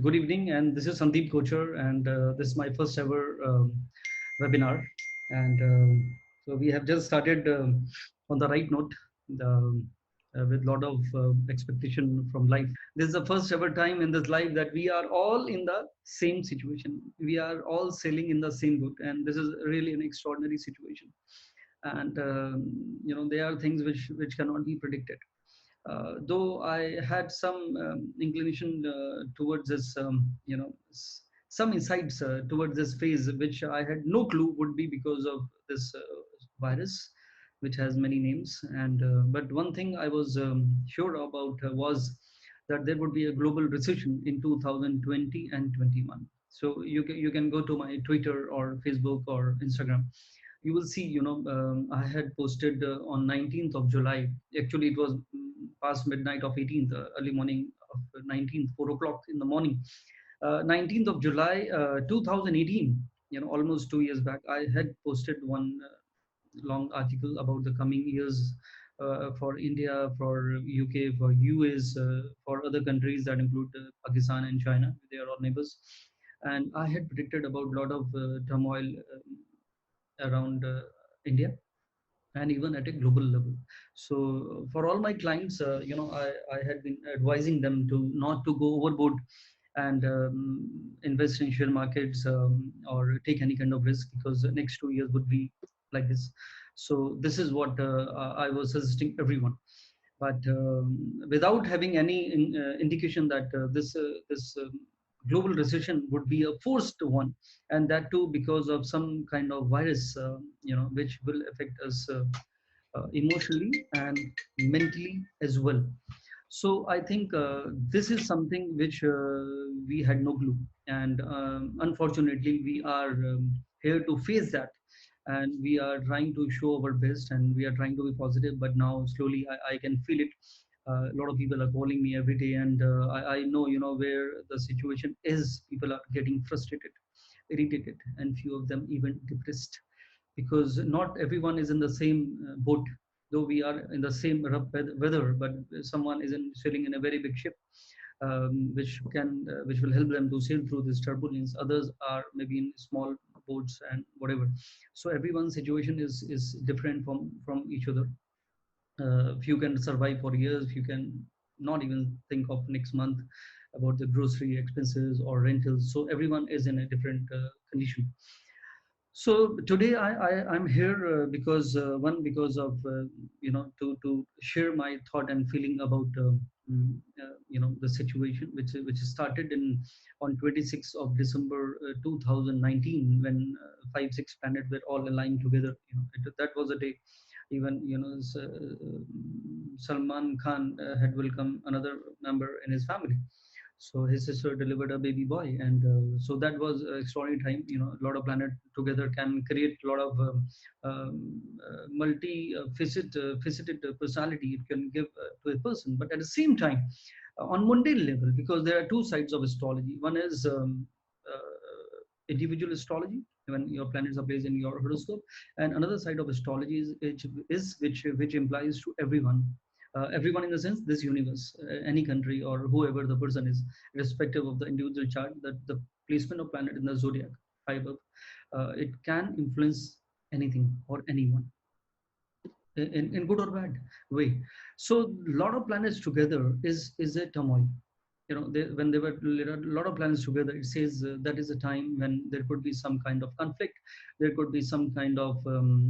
Good evening, and this is Sundeep Kochar, and this is my first ever webinar. And so we have just started on the right note with a lot of expectation from life. This is the first ever time in this life that we are all in the same situation. We are all sailing in the same boat, and this is really an extraordinary situation. And there are things which cannot be predicted. Though I had some inclination towards this, some insights towards this phase, which I had no clue would be because of this virus, which has many names. And but one thing I was sure about was that there would be a global recession in 2020 and 21. So you can go to my Twitter or Facebook or Instagram. You will see, I had posted on 19th of July. Actually, it was past midnight of 18th, early morning of 19th, 4 o'clock in the morning. 19th of July, 2018, almost 2 years back, I had posted one long article about the coming years for India, for UK, for US, for other countries that include Pakistan and China. They are all neighbors. And I had predicted about a lot of turmoil around India and even at a global level. So for all my clients, I had been advising them to not to go overboard and invest in share markets or take any kind of risk, because the next 2 years would be like this. So this is what I was suggesting everyone. But without having any indication that this global recession would be a forced one, and that too because of some kind of virus, which will affect us emotionally and mentally as well. So I think this is something which we had no clue, and unfortunately, we are here to face that, and we are trying to show our best, and we are trying to be positive. But now, slowly, I can feel it. A lot of people are calling me every day, and I know, where the situation is. People are getting frustrated, irritated, and few of them even depressed, because not everyone is in the same boat. Though we are in the same rough weather, but someone is sailing in a very big ship, which will help them to sail through this turbulence. Others are maybe in small boats and whatever. So everyone's situation is different from each other. Few can survive for years, few can not even think of next month about the grocery expenses or rentals. So everyone is in a different condition. So today I'm here because one, because of to share my thought and feeling about the situation which started in on 26th of December 2019, when 5 6 planets were all aligned together. That was a day. Even Salman Khan had welcomed another member in his family. So his sister delivered a baby boy, and so that was an extraordinary time. A lot of planet together can create a lot of faceted personality it can give to a person. But at the same time, on mundane level, because there are two sides of astrology. One is individual astrology, when your planets are placed in your horoscope, and another side of astrology which implies to everyone. Everyone in the sense, this universe, any country or whoever the person is, irrespective of the individual chart, that the placement of planet in the zodiac high above, it can influence anything or anyone in good or bad way. So a lot of planets together is a turmoil. When there are a lot of planets together, it says that is a time when there could be some kind of conflict. There could be some kind of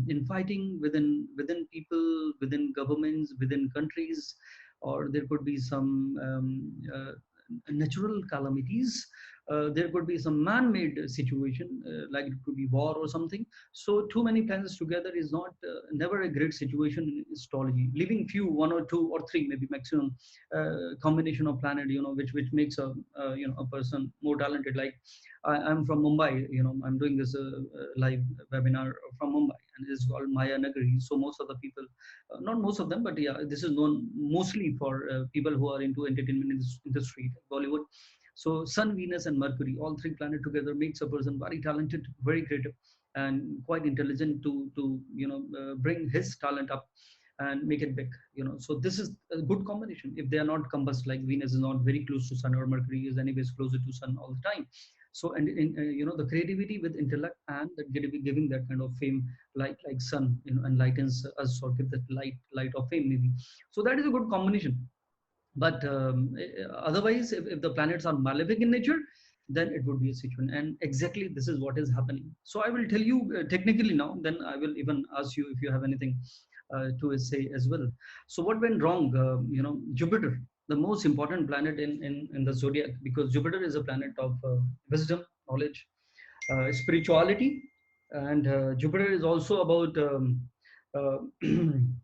infighting within people, within governments, within countries, or there could be some natural calamities. There could be some man-made situation, like it could be war or something. So too many planets together is not never a great situation in astrology. Leaving few, one or two or three, maybe maximum, combination of planet, which makes a person more talented. Like I'm from Mumbai. I'm doing this live webinar from Mumbai, and it's called Maya Nagari. So most of the people, not most of them, but yeah, this is known mostly for people who are into entertainment industry, Bollywood. So Sun, Venus, and Mercury, all three planets together makes a person very talented, very creative, and quite intelligent to bring his talent up. and make it big, so this is a good combination. If they are not combust, like Venus is not very close to sun, or Mercury is anyways closer to sun all the time. So, and the creativity with intellect, and that giving that kind of fame, like sun, enlightens us, or give that light of fame maybe. So that is a good combination. But otherwise, if the planets are malefic in nature, then it would be a situation, and exactly this is what is happening. So I will tell you technically now, then I will even ask you if you have anything to say as well. So what went wrong? Jupiter, the most important planet in the zodiac, because Jupiter is a planet of wisdom, knowledge, spirituality, and Jupiter is also about uh,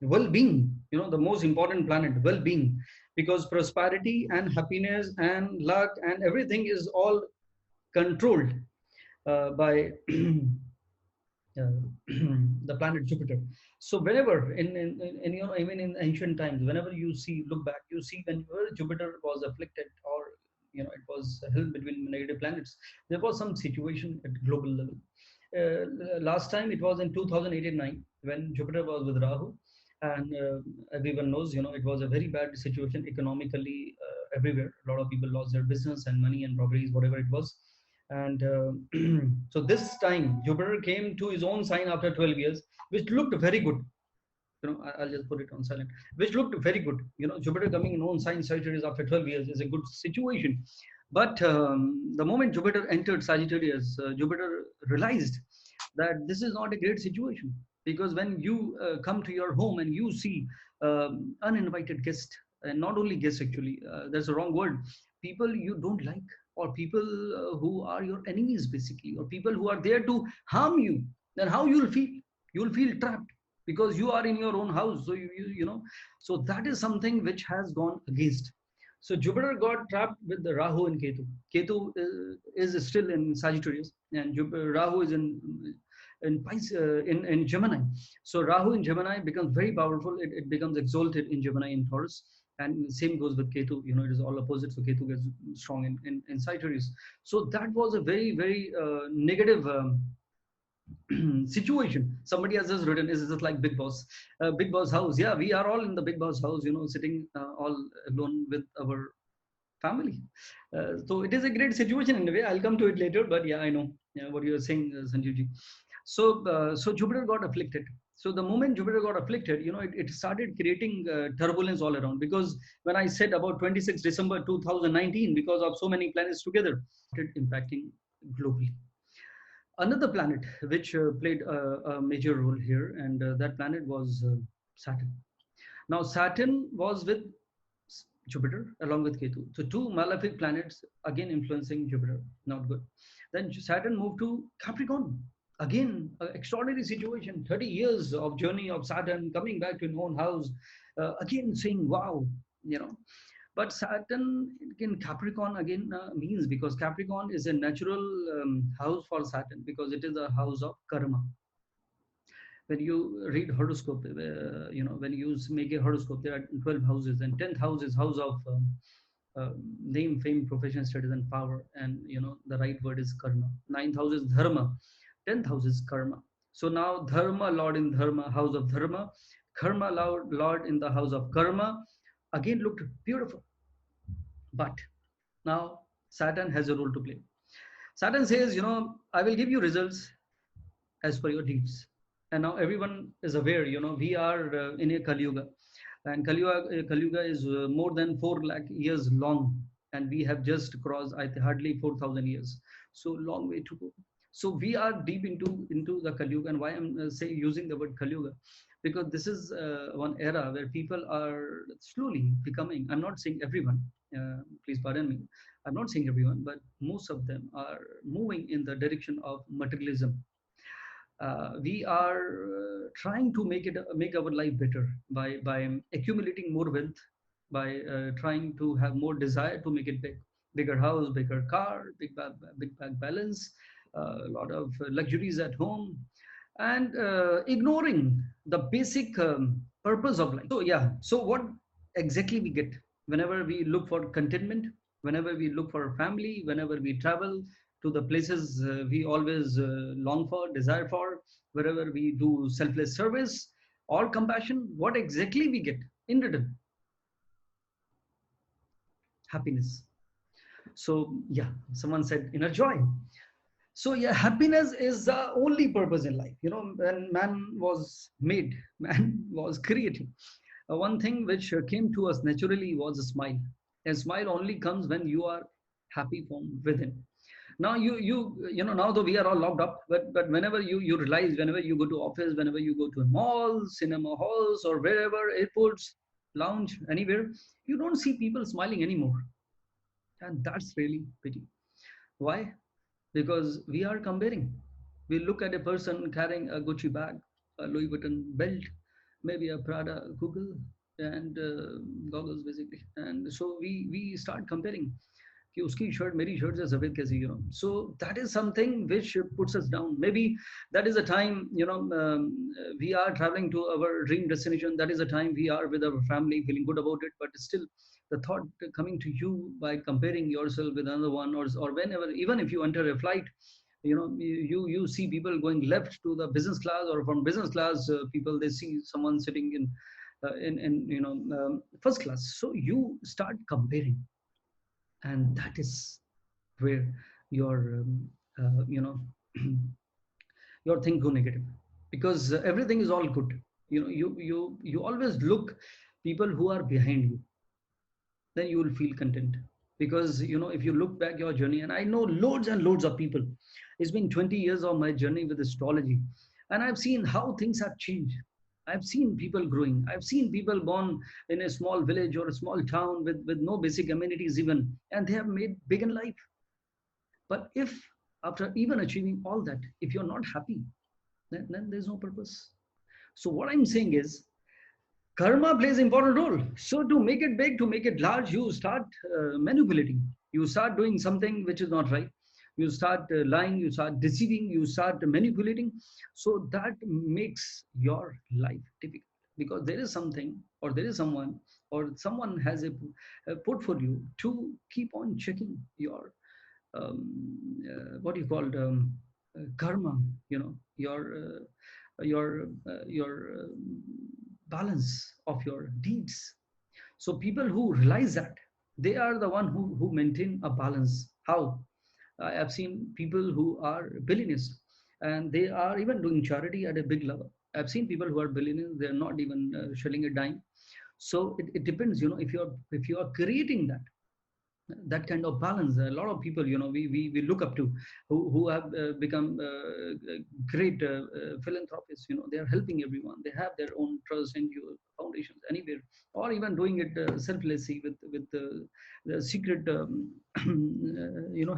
well-being. The most important planet, well-being, because prosperity and happiness and luck and everything is all controlled by uh, the planet Jupiter. So whenever in even in ancient times, whenever you look back, you see whenever Jupiter was afflicted, or it was held between negative planets, there was some situation at global level. Last time it was in 2008 and 9, when Jupiter was with Rahu, and everyone knows, it was a very bad situation economically everywhere. A lot of people lost their business and money and properties, whatever it was. And so this time Jupiter came to his own sign after 12 years, which looked very good. I'll just put it on silent, which looked very good. Jupiter coming in own sign Sagittarius after 12 years is a good situation. But the moment Jupiter entered Sagittarius, Jupiter realized that this is not a great situation, because when you come to your home and you see uninvited guest, and not only guests actually, there's a wrong word, people you don't like, or people who are your enemies basically, or people who are there to harm you, then how you'll feel trapped, because you are in your own house. So so that is something which has gone against. So Jupiter got trapped with the Rahu and Ketu. Ketu is still in Sagittarius, and Rahu is in Gemini. So Rahu in Gemini becomes very powerful. It becomes exalted in Gemini in Taurus, and same goes with Ketu. It is all opposite. So Ketu gets strong in Sagittarius. So that was a very very negative. Situation. Somebody has just written, is it like Big Boss house? Yeah, we are all in the Big Boss house, sitting all alone with our family. So it is a great situation in a way. I'll come to it later, but yeah, I know what you're saying, Sanjeev ji. So Jupiter got afflicted. So the moment Jupiter got afflicted, it started creating turbulence all around, because when I said about 26 December 2019, because of so many planets together, it impacting globally. Another planet which played a major role here, and that planet was Saturn. Now Saturn was with Jupiter along with Ketu, so two malefic planets again influencing Jupiter, not good. Then Saturn moved to Capricorn, again extraordinary situation. 30 years of journey of Saturn coming back to his own house, again saying wow, you know but Saturn in Capricorn again means, because Capricorn is a natural house for Saturn, because it is a house of karma. When you read horoscope, when you make a horoscope, there are 12 houses, and 10th house is house of name, fame, profession, status, and power. And the right word is karma. 9th house is dharma. 10th house is karma. So now dharma, Lord in dharma, house of dharma, karma, Lord in the house of karma, again looked beautiful. But now Saturn has a role to play. Saturn says, I will give you results as per your deeds. And now everyone is aware, we are in a Kali Yuga. And Kali Yuga is more than 4 lakh years long. And we have just crossed hardly 4,000 years. So long way to go. So we are deep into the Kali Yuga. And why I'm using the word Kali Yuga? Because this is one era where people are slowly becoming, I'm not saying everyone, please pardon me, I'm not saying everyone, but most of them are moving in the direction of materialism. We are trying to make our life better by accumulating more wealth, by trying to have more desire to make it bigger house, bigger car, big bank balance, a lot of luxuries at home, and ignoring the basic purpose of life. So yeah, so what exactly we get whenever we look for contentment, whenever we look for family, whenever we travel to the places we always long for, desire for, wherever we do selfless service, or compassion, what exactly we get in return? Happiness. So yeah, someone said inner joy. So yeah, happiness is the only purpose in life. When man was made, man was created. One thing which came to us naturally was a smile. A smile only comes when you are happy from within. Now now though we are all locked up, but whenever you realize, whenever you go to office, whenever you go to a mall, cinema halls, or wherever, airports, lounge, anywhere, you don't see people smiling anymore, and that's really pity. Why? Because we are comparing. We look at a person carrying a Gucci bag, a Louis Vuitton belt, maybe a Prada Google, and goggles basically. And so we start comparing. कि उसकी shirt मेरी shirt से सफेद कैसी, so that is something which puts us down. Maybe that is a time, we are traveling to our dream destination. That is a time we are with our family feeling good about it, but still the thought coming to you by comparing yourself with another one, or whenever, even if you enter a flight, you see people going left to the business class, or from business class, people, they see someone sitting in first class, so you start comparing, and that is where your your thing go negative, because everything is all good. You always look people who are behind you, then you will feel content. Because if you look back your journey, and I know loads and loads of people, it's been 20 years of my journey with astrology, and I've seen how things have changed. I've seen people growing. I've seen people born in a small village or a small town with no basic amenities even, and they have made big in life. But if after even achieving all that, if you're not happy, then there's no purpose. So what I'm saying is, karma plays important role. So to make it big, to make it large, you start manipulating. You start doing something which is not right. You start lying, you start deceiving, you start manipulating. So that makes your life difficult, because there is something, or there is someone, or someone has a portfolio to keep on checking your what you call karma, your balance of your deeds. So people who realize that, they are the one who maintain a balance. How? I have seen people who are billionaires, and they are even doing charity at a big level. I've seen people who are billionaires, they're not even shelling a dime. So it depends, if you are creating that kind of balance. A lot of people, we look up to, who have become great philanthropists. They are helping everyone. They have their own trust and foundations anywhere, or even doing it selflessly with the secret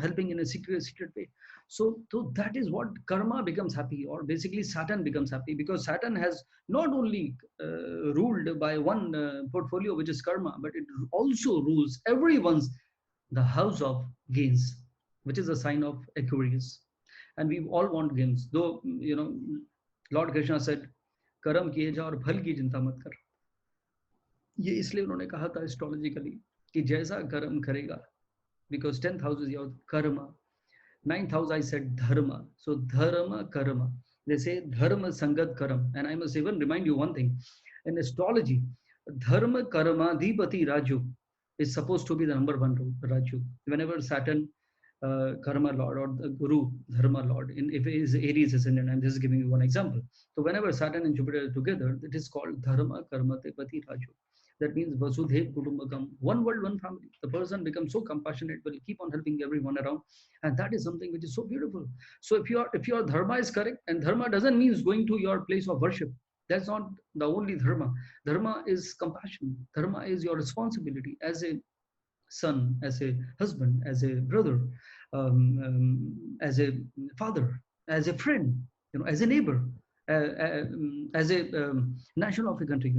helping in a secret way. So that is what karma becomes happy, or basically Saturn becomes happy, because Saturn has not only ruled by one portfolio, which is karma, but it also rules everyone's the house of gains, which is a sign of Aquarius. And we all want gains. Though, Lord Krishna said, कर्म किए जा और फल की चिंता मत कर. ये इसलिए उन्होंने कहा था एस्ट्रोलॉजिकली कि जैसा कर्म करेगा, because 10th house is your karma. 9th house I said dharma. So dharma, karma. They say dharma sangat karam. And I must even remind you one thing. In astrology, dharma karma dhipati raju is supposed to be the number one raju. Whenever Saturn, karma lord, or the guru, dharma lord, if it is Aries ascendant, I'm just giving you one example. So whenever Saturn and Jupiter are together, it is called dharma karma tepati raju. That means Vasudhev Kutumbakam, one world, one family. The person becomes so compassionate, will keep on helping everyone around, and that is something which is so beautiful. So if your dharma is correct, and dharma doesn't mean going to your place of worship. That's not the only dharma. Dharma is compassion. Dharma is your responsibility as a son, as a husband, as a brother, as a father, as a friend, as a neighbor, as a national of a country.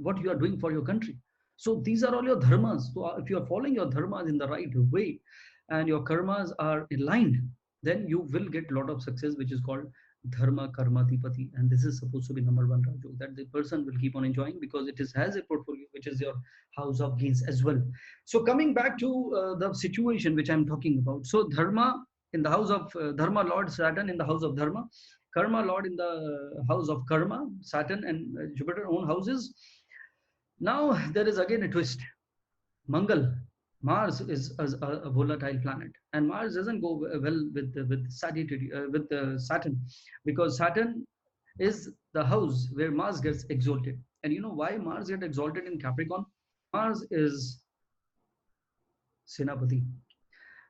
What you are doing for your country. So these are all your dharmas. So if you are following your dharmas in the right way, and your karmas are aligned, then you will get a lot of success, which is called dharma karma dhipati. And this is supposed to be number one raju, that the person will keep on enjoying, because it has a portfolio which is your house of gains as well. So coming back to the situation which I'm talking about. So dharma in the house of dharma lord Saturn in the house of dharma, Karma Lord in the house of Karma, Saturn and Jupiter own houses. Now there is again a twist. Mangal, Mars is a volatile planet, and Mars doesn't go well with Sagittarius, with Saturn, because Saturn is the house where Mars gets exalted. And you know why Mars gets exalted in Capricorn? Mars is Senapati.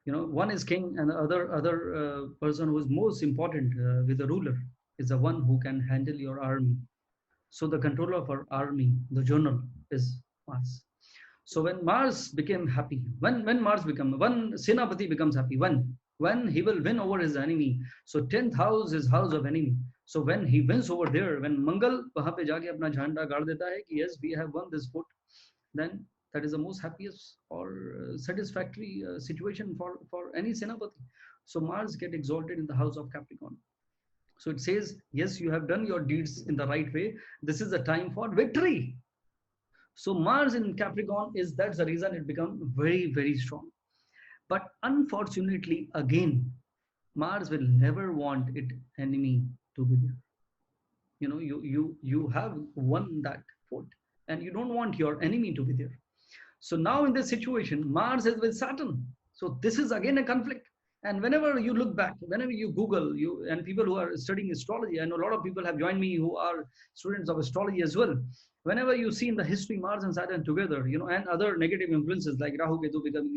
You know, one is king, and the other person who is most important with the ruler is the one who can handle your army. So the controller of our army, the general, is Mars. So when Mars became happy, when Mars become when Senapati becomes happy, when he will win over his enemy. So 10th house is house of enemy. So when he wins over there, when Mangal वहाँ पे जाके अपना झंडा गाड़ देता है कि yes we have won this vote, then that is the most happiest or satisfactory situation for any Senapati. So Mars get exalted in the house of Capricorn. So it says, yes, you have done your deeds in the right way. This is the time for victory. So Mars in Capricorn is that's the reason it becomes very, very strong. But unfortunately, again, Mars will never want its enemy to be there. You know, you have won that fort, and you don't want your enemy to be there. So now in this situation, Mars is with Saturn. So this is again a conflict. And whenever you look back, whenever you Google, you and people who are studying astrology, I know a lot of people have joined me who are students of astrology as well. Whenever you see in the history Mars and Saturn together, you know, and other negative influences like Rahu Ketu becoming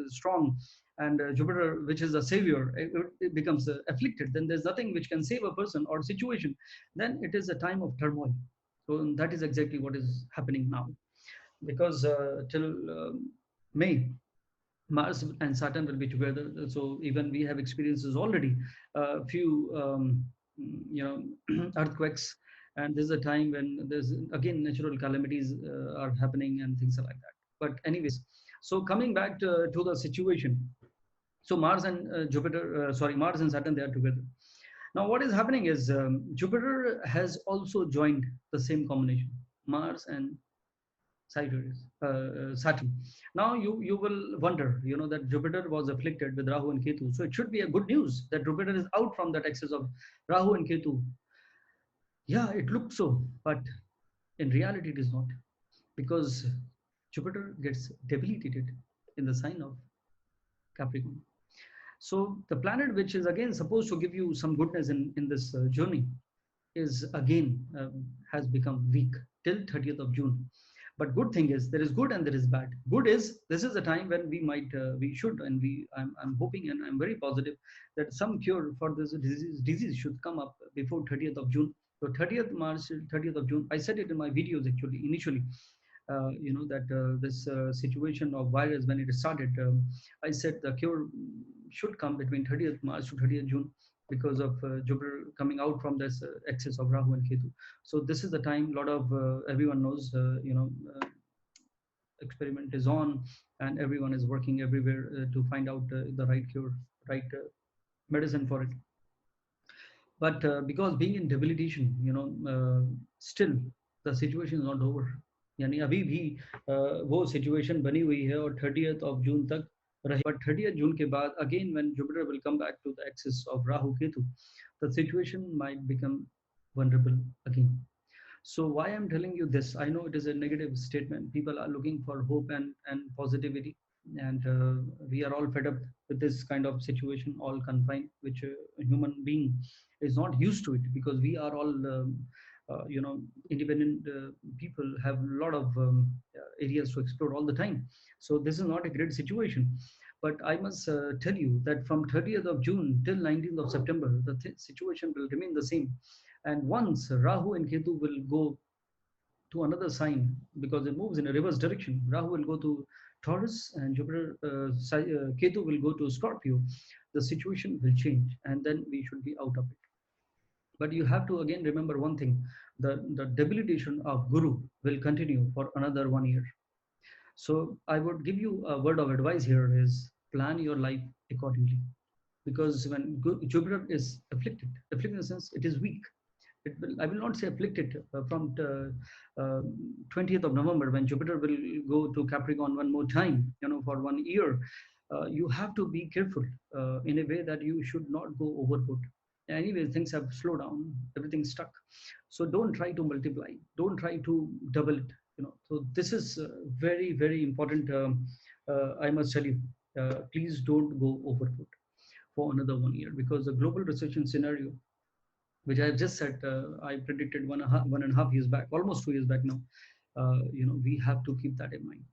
strong, and Jupiter, which is a savior, it becomes afflicted. Then there's nothing which can save a person or situation. Then it is a time of turmoil. So that is exactly what is happening now, because till May, Mars and Saturn will be together. So even we have experiences already, a few you know earthquakes, and this is a time when there's again natural calamities are happening and things like that. But anyways, so coming back to the situation, so Mars and Mars and Saturn, they are together. Now what is happening is Jupiter has also joined the same combination, Mars and Saturn. Now you will wonder, you know, that Jupiter was afflicted with Rahu and Ketu. So it should be a good news that Jupiter is out from that axis of Rahu and Ketu. Yeah, it looks so, but in reality it is not, because Jupiter gets debilitated in the sign of Capricorn. So the planet which is again supposed to give you some goodness in this journey is again has become weak till 30th of June. But good thing is there is good and there is bad. Good is this is the time when we should, and I'm hoping and I'm very positive that some cure for this disease should come up before 30th of June. So 30th March, 30th of June. I said it in my videos actually initially. You know that this situation of virus when it started, I said the cure should come between 30th March to 30th June, because of Jupiter coming out from this axis of Rahu and Ketu. So this is the time. A lot of everyone knows, you know, experiment is on, and everyone is working everywhere to find out the right cure, right medicine for it. But because being in debilitation, you know, still the situation is not over. यानी अभी भी वो situation बनी हुई है और 30th of June तक रहे. But 30th June के बाद again when Jupiter will come back to the axis of Rahu Ketu, the situation might become vulnerable again. So why I'm telling you this, I know it is a negative statement. People are looking for hope and positivity, and we are all fed up with this kind of situation, all confined, which a human being is not used to it, because we are all you know, independent people have a lot of areas to explore all the time. So this is not a great situation. But I must tell you that from 30th of June till 19th of September, the situation will remain the same. And once Rahu and Ketu will go to another sign, because it moves in a reverse direction. Rahu will go to Taurus and Jupiter, Ketu will go to Scorpio. The situation will change, and then we should be out of it. But you have to again remember one thing: the debilitation of Guru will continue for another 1 year. So I would give you a word of advice here: is plan your life accordingly, because when Jupiter is afflicted in the sense it is weak. It will, I will not say afflicted from 20th of November, when Jupiter will go to Capricorn one more time, you know, for 1 year. You have to be careful in a way that you should not go overboard. anyway things have slowed down, everything's stuck. So don't try to multiply, don't try to double it, so this is very very important. I must tell you, please don't go overboard for another 1 year, because the global recession scenario, which I have just said, I predicted 1.5 years back, almost 2 years back now. We have to keep that in mind.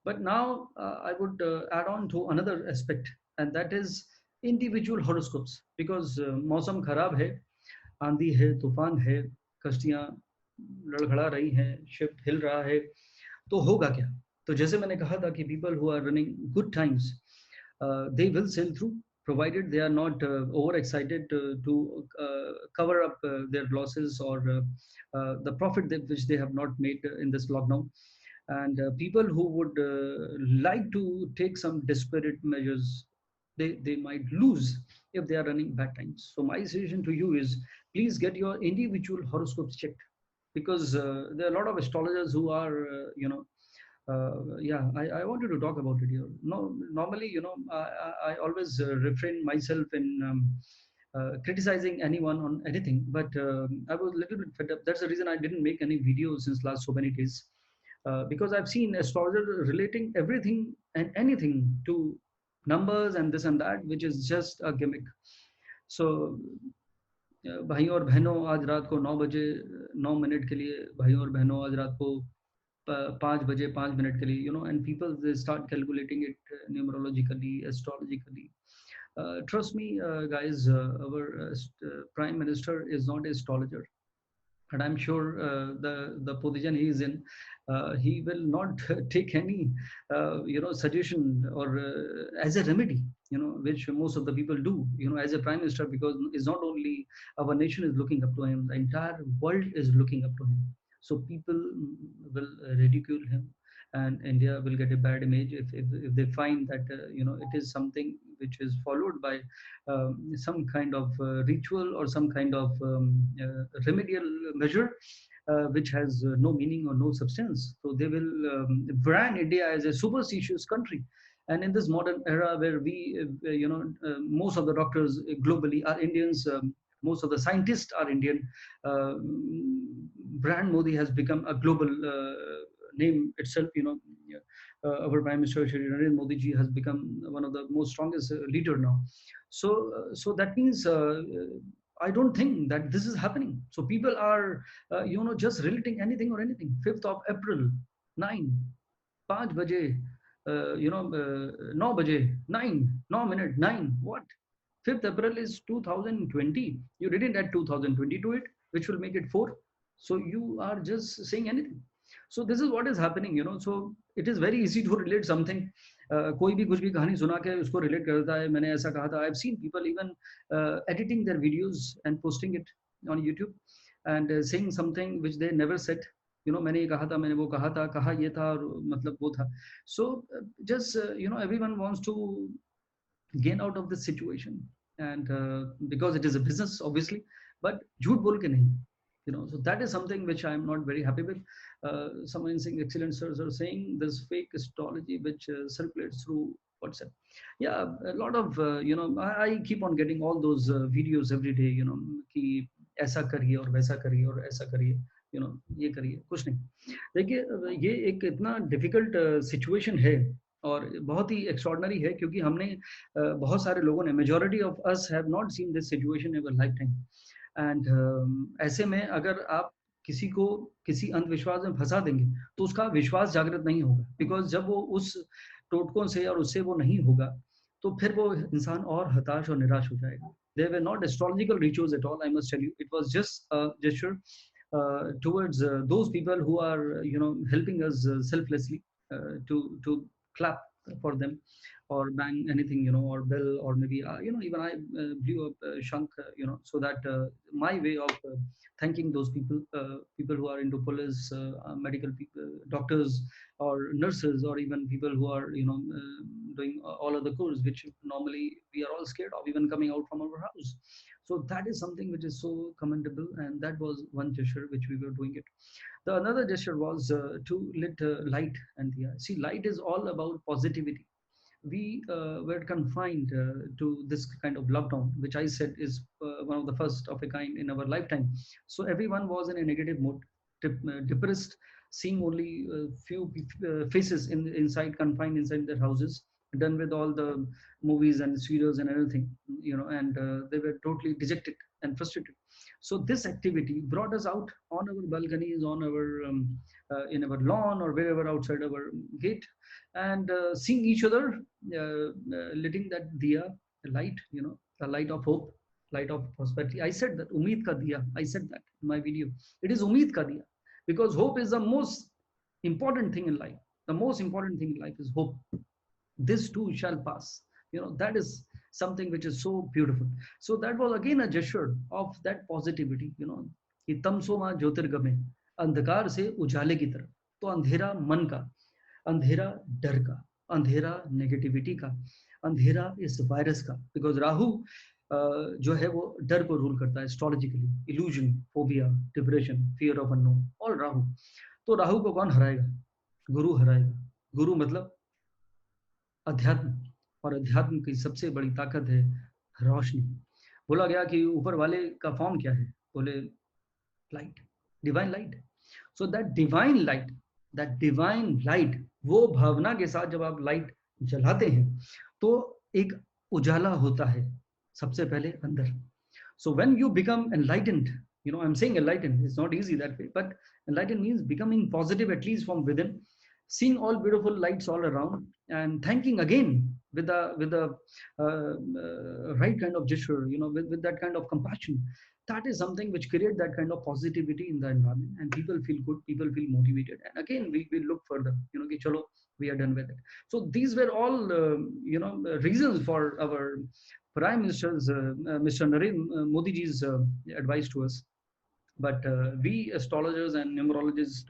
But now I would add on to another aspect, and that is individual horoscopes. Because मौसम खराब है, आंधी है, तूफान है, कश्तियां लड़खड़ा रही हैं, शिप हिल रहा है, तो होगा क्या? तो जैसे मैंने कहा था कि people who are running good times, they will sail through, provided they are not overexcited to cover up their losses, or the profit which they have not made in this lockdown. And people who would like to take some desperate measures, they might lose if they are running bad times. So my suggestion to you is, please get your individual horoscopes checked, because there are a lot of astrologers who are yeah, I wanted to talk about it here. No, normally, I always refrain myself in criticizing anyone on anything, but I was a little bit fed up. That's the reason I didn't make any videos since last so many days, because I've seen astrologers relating everything and anything to numbers and this and that, which is just a gimmick. So भाइयों और बहनों, आज रात को 9 बजे 9 minute के लिए, भाइयों और बहनों, आज रात को 5 बजे 5 मिनट के लिए, and people, they start calculating it numerologically, astrologically. Trust me, guys, our prime minister is not an astrologer, and I'm sure the position he is in, he will not take any suggestion or as a remedy, which most of the people do, as a prime minister, because it's not only our nation is looking up to him, the entire world is looking up to him. So people will ridicule him, and India will get a bad image if they find that it is something which is followed by some kind of ritual or some kind of remedial measure, which has no meaning or no substance. So they will brand India as a superstitious country. And in this modern era where we, most of the doctors globally are Indians, most of the scientists are Indian, brand Modi has become a global name itself. Our Prime Minister Shri Narendra Modi ji has become one of the most strongest leader now. So that means I don't think that this is happening. So people are just relating anything or anything. 5th of April, 9, 5 baje, 9 baje, 9 minute, 9. What? 5th April is 2020. You didn't add 2020 to it, which will make it 4. So you are just saying anything. So this is what is happening, so it is very easy to relate something. कोई भी कुछ भी कहानी सुना के उसको relate करता है, मैंने ऐसा कहा था. I've seen people even editing their videos and posting it on YouTube and saying something which they never said. मैंने ये कहा था, मैंने वो कहा था, कहा ये था, और मतलब वो था. So just everyone wants to gain out of this situation, and because it is a business, obviously, but झूठ बोल के नहीं. So that is something which I'm not very happy with. Someone saying, excellent sirs are saying this fake astrology which circulates through WhatsApp. Yeah, a lot of I keep on getting all those videos every day, कि ऐसा करिए और वैसा करिए और ऐसा करिए, ये करिए, कुछ नहीं. देखिए, ये एक इतना डिफिकल्ट सिचुएशन है और बहुत ही एक्स्ट्रॉर्डनरी है, क्योंकि हमने बहुत सारे लोगों ने, majority of us have not seen this situation in our life time. And ऐसे में अगर आप किसी को किसी अंधविश्वास में फंसा देंगे तो उसका विश्वास जागृत नहीं होगा, बिकॉज जब वो उस टोटकों से और उससे वो नहीं होगा तो फिर वो इंसान और हताश और निराश हो जाएगा. They were not astrological rituals at all, I must tell you. It was just a gesture towards those people who are helping us selflessly, to clap for them or bang anything, or bell, or maybe even I blew up shank, so that my way of thanking those people, people who are into police, medical people, doctors or nurses, or even people who are doing all of the course which normally we are all scared of, even coming out from our house. So that is something which is so commendable, and that was one gesture which we were doing it. The another gesture was to lit light. And yeah, see, light is all about positivity. we were confined to this kind of lockdown, which I said is one of the first of a kind in our lifetime. So everyone was in a negative mood, depressed, seeing only few faces inside, confined inside their houses, done with all the movies and serials and everything, and they were totally dejected and frustrated. So this activity brought us out on our balconies, on our in our lawn or wherever outside our gate, and seeing each other, letting that diya light, the light of hope, light of prosperity. I said that umeed ka diya. I said that in my video. It is umeed ka diya, because hope is the most important thing in life. The most important thing in life is hope. This too shall pass. That is something which is so beautiful. So that was again a gesture of that positivity. कि तमसो माँ ज्योतिर्गमे, अंधकार से उजाले की तरफ. तो अंधेरा मन का, अंधेरा डर का, अंधेरा नेगेटिविटी का, अंधेरा इस वायरस का, बिकॉज राहु जो है वो डर को रूल करता है astrologically. Illusion, phobia, depression, fear of unknown, all Rahu. तो राहु को कौन हराएगा? गुरु हराएगा. गुरु मतलब अध्यात्म, और अध्यात्म की सबसे बड़ी ताकत है रोशनी. बोला गया कि ऊपर वाले का फॉर्म क्या है? बोले light, divine light. So that divine light, वो भावना के साथ जब आप लाइट जलाते हैं तो एक उजाला होता है सबसे पहले अंदर. So when you become enlightened, I am saying enlightened, it's not easy that way, but enlightened means becoming positive at least from with in, seeing all beautiful lights all around, and thanking again with a right kind of gesture, with that kind of compassion. That is something which create that kind of positivity in the environment, and people feel good, people feel motivated, and again we look further, ki chalo, we are done with it. So these were all reasons for our Prime Minister's Mr. Narendra Modi ji's advice to us. But we astrologers and numerologists,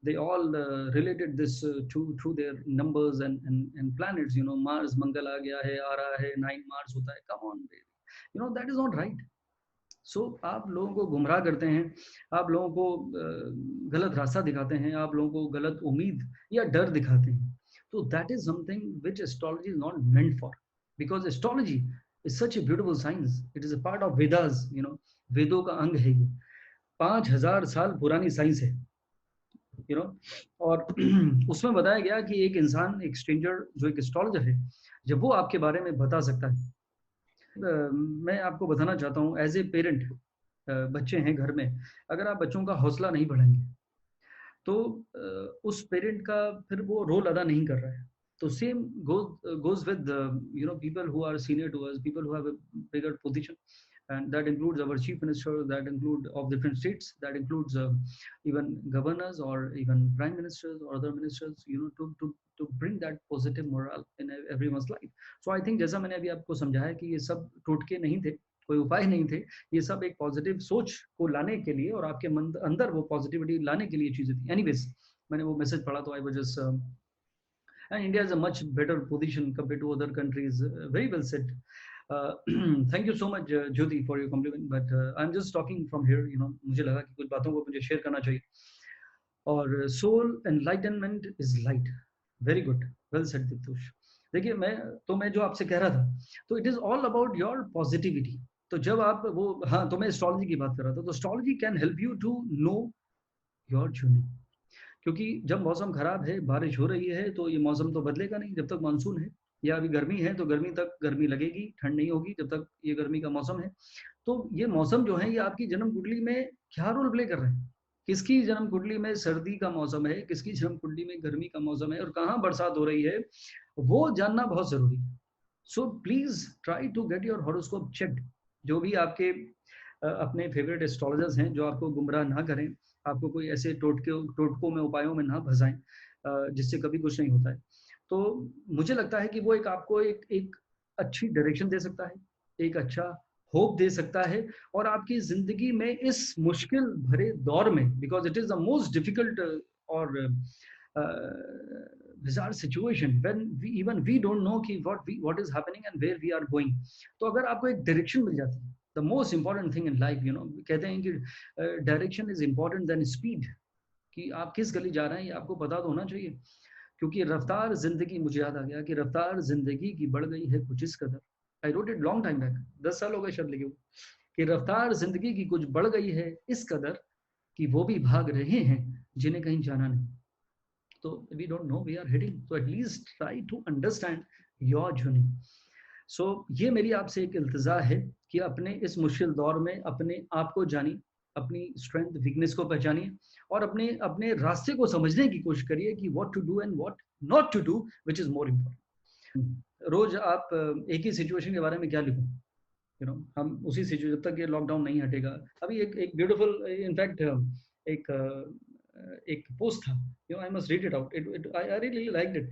they all related this to their numbers and planets. Mars, Mangal aa gaya hai, aa raha hai, 9 Mars hota hai. Come on baby, that is not right. So आप लोगों को गुमराह करते हैं, आप लोगों को गलत रास्ता दिखाते हैं, आप लोगों को गलत उम्मीद या डर दिखाते हैं. तो that is something which astrology is not meant for, because astrology is such a beautiful science. It is a part of Vedas. वेदों का अंग है ये. 5000 साल पुरानी साइंस है, और उसमें बताया गया कि एक इंसान, एक स्ट्रेंजर जो एक एस्ट्रोलॉजर है, जब वो आपके बारे में बता सकता है. मैं आपको बताना चाहता हूँ, एज ए पेरेंट, बच्चे हैं घर में, अगर आप बच्चों का हौसला नहीं बढ़ाएंगे तो उस पेरेंट का फिर वो रोल अदा नहीं कर रहा है. तो same goes with people who are senior to us, people who have a bigger position, and that includes our chief minister, that include of different states, that includes even governors or even prime ministers or other ministers, to bring that positive morale in everyone's life. So I think जैसा मैंने अभी आपको समझाया कि ये सब टोटके नहीं थे, कोई उपाय नहीं थे, ये सब एक पॉजिटिव सोच को लाने के लिए और आपके मन अंदर वो पॉजिटिविटी लाने के लिए चीजें थी. एनीवेज, मैंने वो मैसेज पढ़ा तो I was just, and India is a much better position compared to other countries. Very well said. Thank you so much, Jyoti, for your compliment. But I'm just talking from here. मुझे लगा कि कुछ बातों को मुझे share करना चाहिए. और soul enlightenment is light. Very good. Well said, Diptush. देखिए, मैं जो आपसे कह रहा था, तो it is all about your positivity. तो जब आप वो, हाँ, तो मैं एस्ट्रोलॉजी की बात कर रहा था. तो astrology can help you to know your journey. क्योंकि जब मौसम खराब है, बारिश हो रही है, तो ये मौसम तो बदलेगा नहीं जब तक मानसून है, या अभी गर्मी है तो गर्मी तक गर्मी लगेगी, ठंड नहीं होगी जब तक ये गर्मी का मौसम है. तो ये मौसम जो है, ये आपकी जन्म कुंडली में क्या रोल प्ले कर रहे हैं? किसकी जन्म कुंडली में सर्दी का मौसम है, किसकी जन्म कुंडली में गर्मी का मौसम है, और कहाँ बरसात हो रही है, वो जानना बहुत जरूरी है. So please try to get your horoscope checked. जो भी आपके अपने फेवरेट एस्ट्रोलॉजर्स हैं, जो आपको गुमराह ना करें, आपको कोई ऐसे टोटकों में, उपायों में ना फंसाएं जिससे कभी कुछ नहीं होता है. तो मुझे लगता है कि वो आपको एक अच्छी डायरेक्शन दे सकता है, एक अच्छा होप दे सकता है, और आपकी जिंदगी में इस मुश्किल भरे दौर में, because it is the most difficult और bizarre situation when even we don't know कि what is happening and where we are going. तो अगर आपको एक डायरेक्शन मिल जाती है, the most important thing in life, कहते हैं कि direction is important than speed. कि आप किस गली जा रहे हैं ये आपको पता तो होना चाहिए. क्योंकि रफ्तार जिंदगी, मुझे याद आ गया कि रफ्तार जिंदगी की बढ़ गई है कुछ इस कदर। I wrote it long time back, 10 साल हो गए शब्द लिखे हुए, कि रफ्तार जिंदगी की कुछ बढ़ गई है इस कदर कि वो भी भाग रहे हैं जिन्हें कहीं जाना नहीं। तो we don't know we are heading, तो at least try to understand your journey. So ये मेरी आपसे एक इल्तिजा है कि अपने इस मुश्किल दौर में अपने आप को जानिए, अपनी स्ट्रेंथ वीकनेस को पहचानिए और अपने अपने रास्ते को समझने की कोशिश करिए कि what to do and what not to do, which is more important. रोज आप एक ही सिचुएशन के बारे में क्या लिखो, हम उसी सिचुएशन, जब तक ये लॉकडाउन नहीं हटेगा। अभी एक ब्यूटीफुल, इनफैक्ट एक एक पोस्ट था, I must read it out, it I really liked it.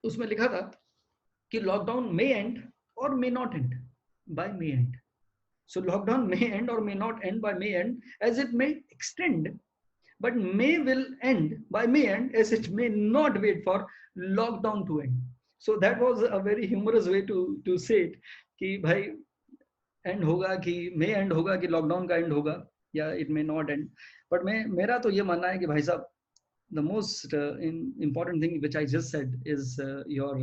उसमें लिखा था कि लॉकडाउन मे एंड और may not end by May end. So lockdown may end or may not end by may end, as it may extend, but may will end by may end, as it may not wait for lockdown to end. So that was a very humorous way to say it, कि भाई and होगा कि मे and होगा कि lockdown का and होगा, या it may not and. But मेरा तो ये मानना है कि भाई साहब, the most important thing which I just said is your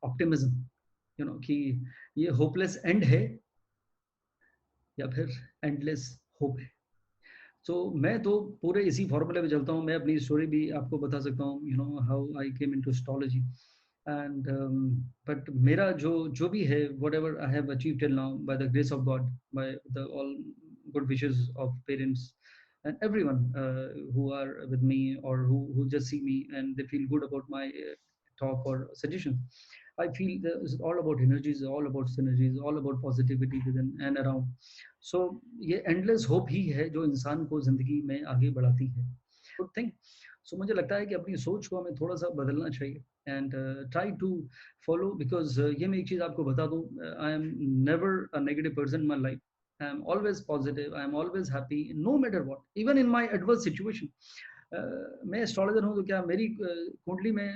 optimism, कि ये होपलेस एंड है या फिर एंडलेस होप है। सो मैं तो पूरे इसी फॉर्मूले पे चलता हूँ। मैं अपनी स्टोरी भी आपको बता सकता हूँ, how I came into astrology and but मेरा जो जो भी है, what ever I have achieve till now by the grace of God, by the all good wishes of parents and everyone who are with me or who just see me and they feel good about my talk or suggestion. I feel it's all about energies, all about synergies, all about positivity within and around. So ये endless hope ही है जो इंसान को जिंदगी में आगे बढ़ाती है। Good thing. सो मुझे लगता है कि अपनी सोच को हमें थोड़ा सा बदलना चाहिए and try to follow, because ये मैं एक चीज़ आपको बता दूँ, I am never a negative person in my life. I am always positive. I am always happy, no matter what, even in my adverse situation. मैं एस्ट्रोलॉजर हूँ तो क्या मेरी कुंडली में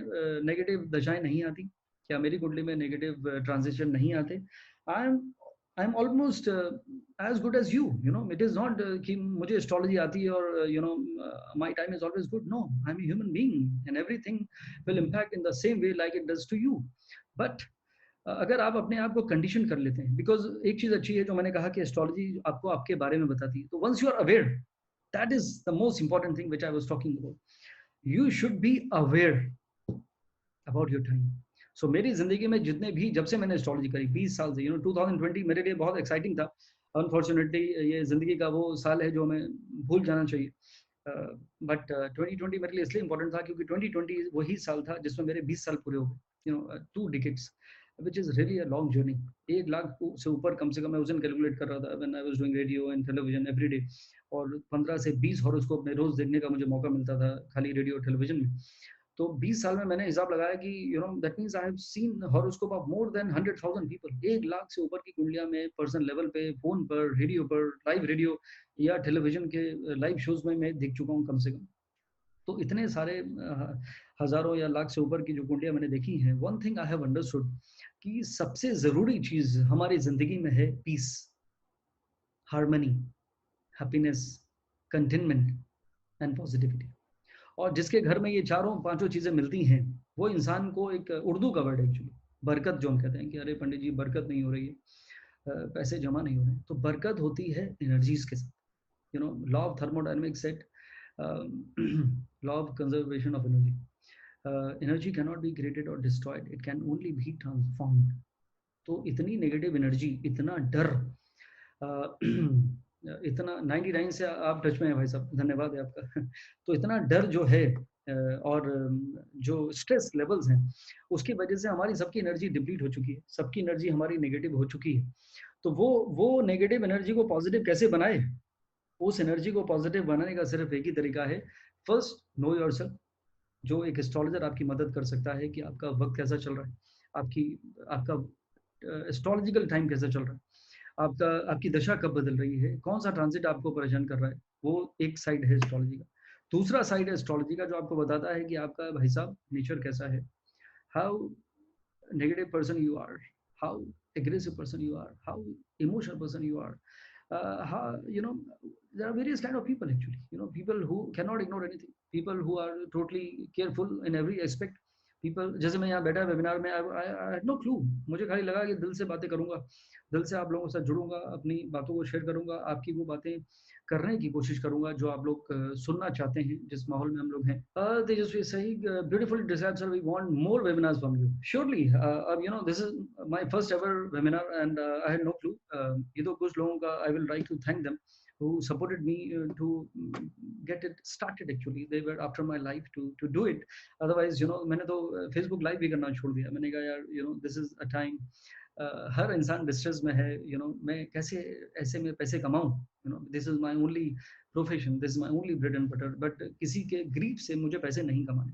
नेगेटिव दशाएं नहीं आती? क्या मेरी कुंडली में नेगेटिव ट्रांजिशन नहीं आते? I am almost as good as you know. It is not कि मुझे एस्ट्रोलॉजी आती है और my time is always good. No, I am human being and everything will impact in the same way like it does to you. But अगर आप अपने आप को कंडीशन कर लेते हैं, बिकॉज एक चीज अच्छी है जो मैंने कहा कि एस्ट्रोलॉजी आपको आपके बारे में बताती है, तो once you are aware, that is the most important thing which I was talking about. You should be aware about your time. So मेरी जिंदगी में जितने भी, जब से मैंने एस्ट्रोलॉजी करी 20 साल से, 2020 मेरे लिए बहुत एक्साइटिंग था। अनफॉर्चुनेटली ये जिंदगी का वो साल है जो हमें भूल जाना चाहिए। बट 2020 मेरे लिए इसलिए इंपॉर्टेंट था क्योंकि 2020 वही साल था जिसमें मेरे 20 साल पूरे हो गए, 2 decades, which is really a long journey। 1 lakh से ऊपर कम से कम मैं उस दिन कैलकुलेट कर रहा था when I was doing radio and television every day, और 15 से 20 हॉरोस्कोप में रोज देखने का मुझे मौका मिलता था खाली रेडियो और टेलीविजन में। तो 20 साल में मैंने हिसाब लगाया कि that means I have seen horoscope of more than 100,000 people. 1 lakh से ऊपर की कुंडलियां में पर्सनल लेवल पे, फोन पर, रेडियो पर, लाइव रेडियो या टेलीविजन के लाइव शोज में मैं देख चुका हूँ कम से कम। तो इतने सारे हजारों या लाख से ऊपर की जो कुंडलियां मैंने देखी हैं, one thing I have understood कि सबसे जरूरी चीज हमारी जिंदगी में है peace, harmony, happiness, containment and positivity. और जिसके घर में ये चारों पांचों चीजें मिलती हैं, वो इंसान को, एक उर्दू का वर्ड एक्चुअली बरकत जो हम कहते हैं कि अरे पंडित जी बरकत नहीं हो रही है, पैसे जमा नहीं हो रहे, तो बरकत होती है एनर्जीज के साथ। Law of thermodynamics set, law of conservation of energy, energy can not be created और destroyed, it can only be transformed. तो इतनी नेगेटिव एनर्जी, इतना डर, इतना 99 से आप टच में है भाई साहब, धन्यवाद है आपका। तो इतना डर जो है और जो स्ट्रेस लेवल्स हैं, उसकी वजह से हमारी सबकी एनर्जी डिप्लीट हो चुकी है, सबकी एनर्जी हमारी नेगेटिव हो चुकी है। तो वो नेगेटिव एनर्जी को पॉजिटिव कैसे बनाए? उस एनर्जी को पॉजिटिव बनाने का सिर्फ एक ही तरीका है, फर्स्ट नो योरसेल्फ। जो एक एस्ट्रोलॉजर आपकी मदद कर सकता है कि आपका वक्त कैसा चल रहा है, आपका एस्ट्रोलॉजिकल टाइम कैसा चल रहा है, आपकी दशा कब बदल रही है, कौन सा ट्रांजिट आपको परेशान कर रहा है, वो एक साइड है एस्ट्रोलॉजी का। दूसरा साइड है एस्ट्रोलॉजी का जो आपको बताता है कि आपका भाई साहब नेचर कैसा है, how negative person you are, how aggressive person you are, how emotional person you are, you know, there are various kind of people actually. You know, people who cannot ignore anything. People who are totally careful in every aspect. People, जैसे मैं यहाँ बैठा webinar में, I had no clue. मुझे खाली लगा कि दिल से बातें करूंगा, दिल से आप लोगों के साथ जुड़ूंगा, अपनी बातों को शेयर करूंगा, आपकी वो बातें करने की कोशिश करूंगा जो आप लोग सुनना चाहते हैं, जिस माहौल में हम लोग हैं। तेजस्वी सही, beautiful describe sir, we want more webinars from you surely. अब you know this is my first ever webinar and I had no clue. ये तो कुछ लोगों का, I will like to thank them who supported me to get it started. Actually they were after my life to do it. Otherwise you know, मैंने तो Facebook live भी करना छोड़ दिया। मैंने कहा यार you know this is a time, हर इंसान डिस्ट्रेस में है। यू नो, मैं कैसे ऐसे में पैसे कमाऊं? You know, this is my only profession, this is my only bread and butter, but किसी के ग्रीड से मुझे पैसे नहीं कमाने।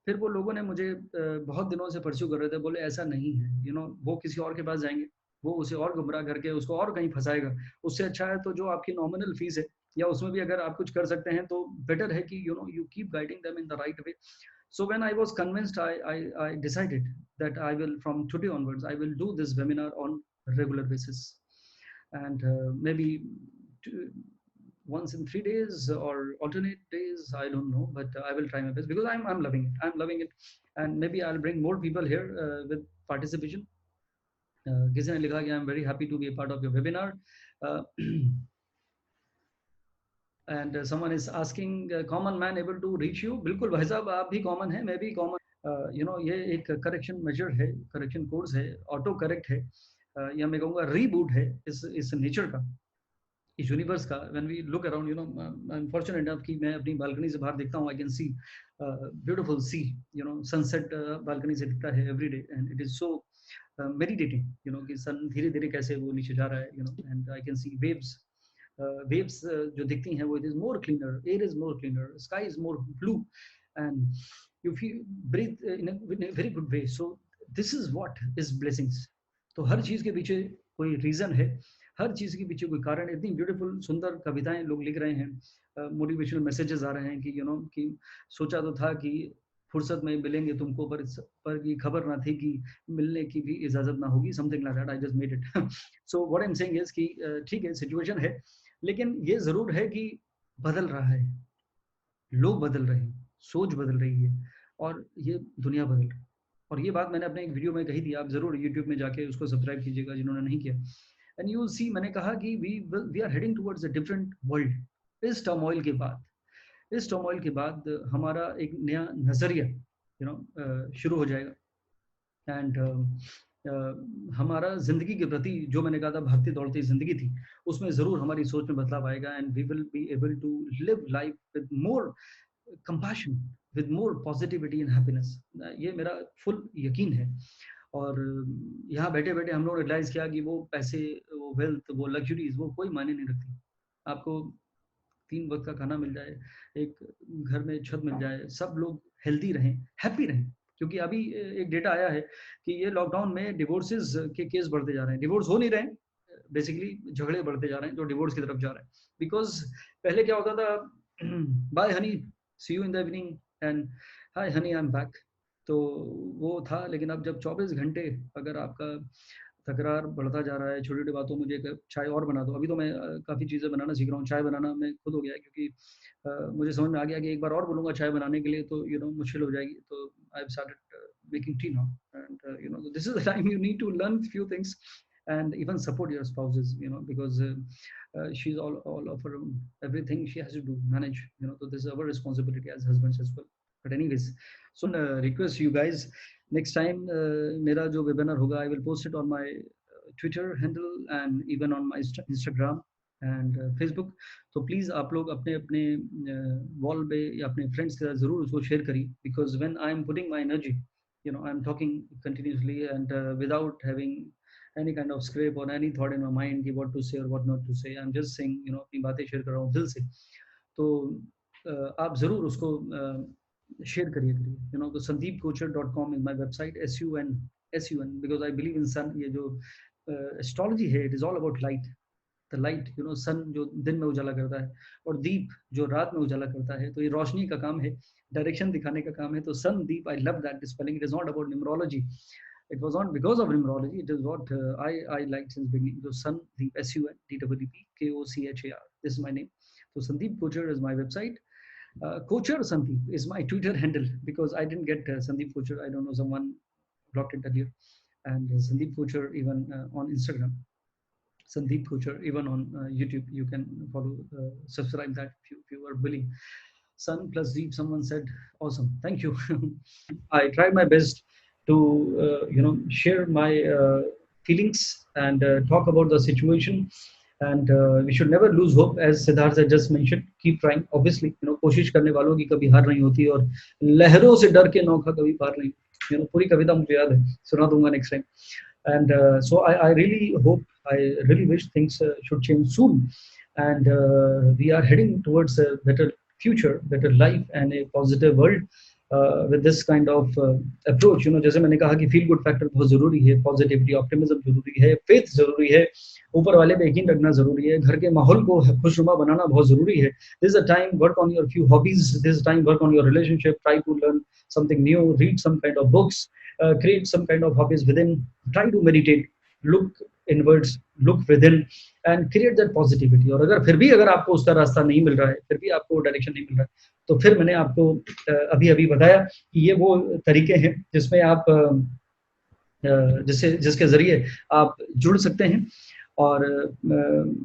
फिर वो लोगों ने मुझे बहुत दिनों से परस्यू कर रहे थे, बोले ऐसा नहीं है, यू नो, वो किसी और के पास जाएंगे, वो उसे और गुमराह करके उसको और कहीं फंसाएगा। उससे अच्छा है तो जो आपकी नॉमिनल फीस है, या उसमें भी अगर आप कुछ कर सकते हैं तो बेटर है कि you know you keep guiding them in the right way. So when I was convinced, I decided that I will, from today onwards, I will do this webinar on regular basis, and maybe two, once in 3 days or alternate days, I don't know, but I will try my best because I'm loving it. I'm loving it, and maybe I'll bring more people here with participation. किसी ने लिखा कि I'm very happy to be a part of your webinar. Uh, and someone is asking, common man able to reach you? बिल्कुल भाई साहब, आप भी common है, मैं भी कॉमन। यू नो, ये एक करेक्शन मेजर है, करेक्शन कोर्स है, ऑटो करेक्ट है, या मैं कहूँगा रीबूट है इस नेचर का, इस यूनिवर्स का। When we look around, you know, I am fortunate enough कि मैं अपनी बालकनी से बाहर देखता हूँ, I can see beautiful sea, you know, sunset balcony से दिखता है every day, and it is so meditating, you know, कि सन धीरे धीरे कैसे वो नीचे जा रहा है, you know, and I can C waves, waves जो दिखती हैं वो, it is more cleaner, air is more cleaner, sky is more blue, and you feel breathe in a very good way. So this is what is blessings. तो हर चीज के पीछे कोई reason है, हर चीज के पीछे कोई कारण। इतनी ब्यूटीफुल सुंदर कविताएं लोग लिख रहे हैं, मोटिवेशनल मैसेजेस आ रहे हैं कि यू नो, कि सोचा तो था कि फुर्सत में मिलेंगे तुमको, पर ये खबर ना थी कि मिलने की भी इजाजत ना होगी, something like that, I just made it. So what I am saying is कि ठीक है, सिचुएशन है, लेकिन ये जरूर है कि बदल रहा है, लोग बदल रहे हैं, सोच बदल रही है, और ये दुनिया बदल रही है। और ये बात मैंने अपने एक वीडियो में कही थी, आप जरूर यूट्यूब में जाके उसको सब्सक्राइब कीजिएगा जिन्होंने नहीं किया। एंड यू सी, मैंने कहा कि we are heading towards a different world. इस टर्मोइल के बाद, इस टर्मोइल के बाद हमारा एक नया नजरिया यू नो शुरू हो जाएगा। एंड हमारा जिंदगी के प्रति, जो मैंने कहा था भागती दौड़ती जिंदगी थी, उसमें जरूर हमारी सोच में बदलाव आएगा, and we will be able to live life with more compassion, with more positivity and happiness. ये मेरा फुल यकीन है। और यहाँ बैठे बैठे हम लोग रियलाइज किया कि वो पैसे, वो वेल्थ, वो लग्जरीज, वो कोई मायने नहीं रखती। आपको 3 वक्त का खाना मिल जाए, एक घर में छत मिल जाए, सब लोग हेल्दी रहें, हैप्पी रहें। क्योंकि अभी एक डेटा आया है कि ये लॉकडाउन में डिवोर्सेस के केस बढ़ते जा रहे हैं, डिवोर्स हो नहीं रहे हैं, बेसिकली झगड़े बढ़ते जा रहे हैं जो डिवोर्स की तरफ जा रहे हैं। बिकॉज पहले क्या होता था, bye honey, see you in the evening, and hi honey, I am back, तो वो था। लेकिन अब जब 24 घंटे अगर आपका तकरार बढ़ता जा रहा है, छोटी छोटी बातों, मुझे एक चाय और बना दो। अभी तो मैं काफ़ी चीज़ें बनाना सीख रहा हूँ, चाय बनाना मैं खुद हो गया है, क्योंकि मुझे समझ में आ गया कि एक बार और बोलूँगा चाय बनाने के लिए तो यू नो मुश्किल हो जाएगी। तो I have started making tea now, and you know this is the time you need to learn few things, and even support your spouses, you know, because she's all of her own, everything she has to do, manage, you know, so this is our responsibility as husbands as well. But anyways, so request you guys, next time mera jo webinar hoga, I will post it on my Twitter handle and even on my Instagram and Facebook. तो please आप लोग अपने अपने wall पे या अपने friends के साथ जरूर उसको शेयर करिए, because when I am putting my energy, you know, I'm talking continuously and without having any kind of scrape or any thought in my mind कि what to say or what not to say, I'm just saying, you know, अपनी बातें share कर रहा हूँ दिल से। तो आप जरूर उसको शेयर करिए, you know, तो sundeepkochar.com is my website, sun, because I believe in sun। ये जो एस्ट्रोलॉजी है, it is all about light, the light, you know, sun जो दिन में उजाला करता है और दीप जो रात में उजाला करता है, तो ये रोशनी का काम है, डायरेक्शन दिखाने का काम है। तो Sundeep, I love that spelling, it is not about numerology, It was not because of numerology. It is what I liked since beginning. So Sundeep, Sundeep, this is my name. So Sundeep Kochar is my website. Kochar Sandeep is my Twitter handle, because I didn't get Sandeep Kochar. I don't know, someone blocked it earlier. And Sandeep Kochar even on Instagram. Sandeep Kochar even on YouTube. You can follow, subscribe that if you are willing. Sun plus Deep, someone said, awesome. Thank you. I tried my best to share my feelings and talk about the situation. And we should never lose hope, as Siddharth had just mentioned. Keep trying. Obviously, कोशिश करने वालों की कभी हार नहीं होती, और लहरों से डर के नौका कभी पार नहीं. पूरी कविता मुझे याद है, सुना दूंगा next time. And so I really hope, I really wish things should change soon, and we are heading towards a better future, better life, and a positive world with this kind of approach. जैसे मैंने कहा कि feel good factor बहुत जरूरी है, positivity, optimism जरूरी है, faith जरूरी है, ऊपर वाले पे यकीन रखना जरूरी है, घर के माहौल को खुशनुमा बनाना बहुत जरूरी है. This is a time, work on your few hobbies. This is a time, work on your relationship. Try to learn something new, read some kind of books, create some kind of hobbies within. Try to meditate, look inwards, look within, and create that positivity. और अगर फिर भी अगर आपको उसका रास्ता नहीं मिल रहा है, फिर भी आपको डायरेक्शन नहीं मिल रहा है, तो फिर मैंने आपको अभी अभी बताया कि ये वो तरीके हैं जिसमें आप जिसके जरिए आप जुड़ सकते हैं, और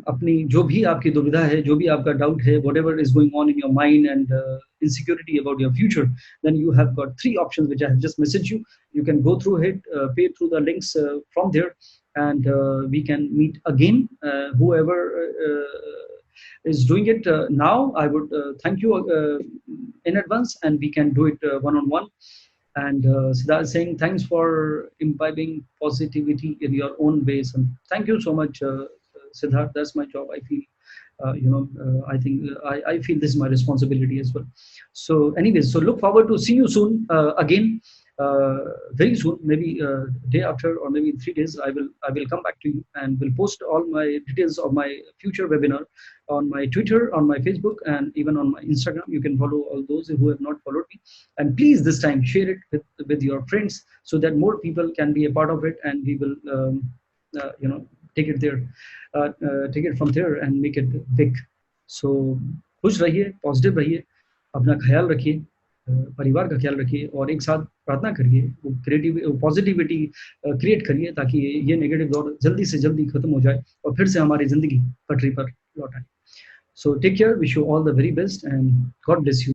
अपनी जो भी आपकी दुविधा है, जो भी आपका डाउट है, whatever is going on in your mind and insecurity about your future, then you have got 3 options which I have just messaged you. You can go through it, pay through the links from there, and we can meet again. Whoever is doing it now, I would thank you in advance, and we can do it one-on-one. And Siddharth saying, thanks for imbibing positivity in your own ways. And thank you so much, Siddharth. That's my job. I feel, I think I feel this is my responsibility as well. So anyways, so look forward to see you soon again. Very soon, maybe day after, or maybe in 3 days, I will come back to you, and will post all my details of my future webinar on my Twitter, on my Facebook, and even on my Instagram. You can follow all those who have not followed me, and please this time share it with your friends, so that more people can be a part of it, and we will take it there, take it from there and make it big. So खुश रहिए, positive रहिए, अपना ख्याल रखिए, परिवार का ख्याल रखिए, और एक साथ प्रार्थना करिए, पॉजिटिविटी क्रिएट करिए, ताकि ये नेगेटिव दौर जल्दी से जल्दी खत्म हो जाए और फिर से हमारी जिंदगी पटरी पर लौट आए. So take care, wish you all the very best, and God bless you.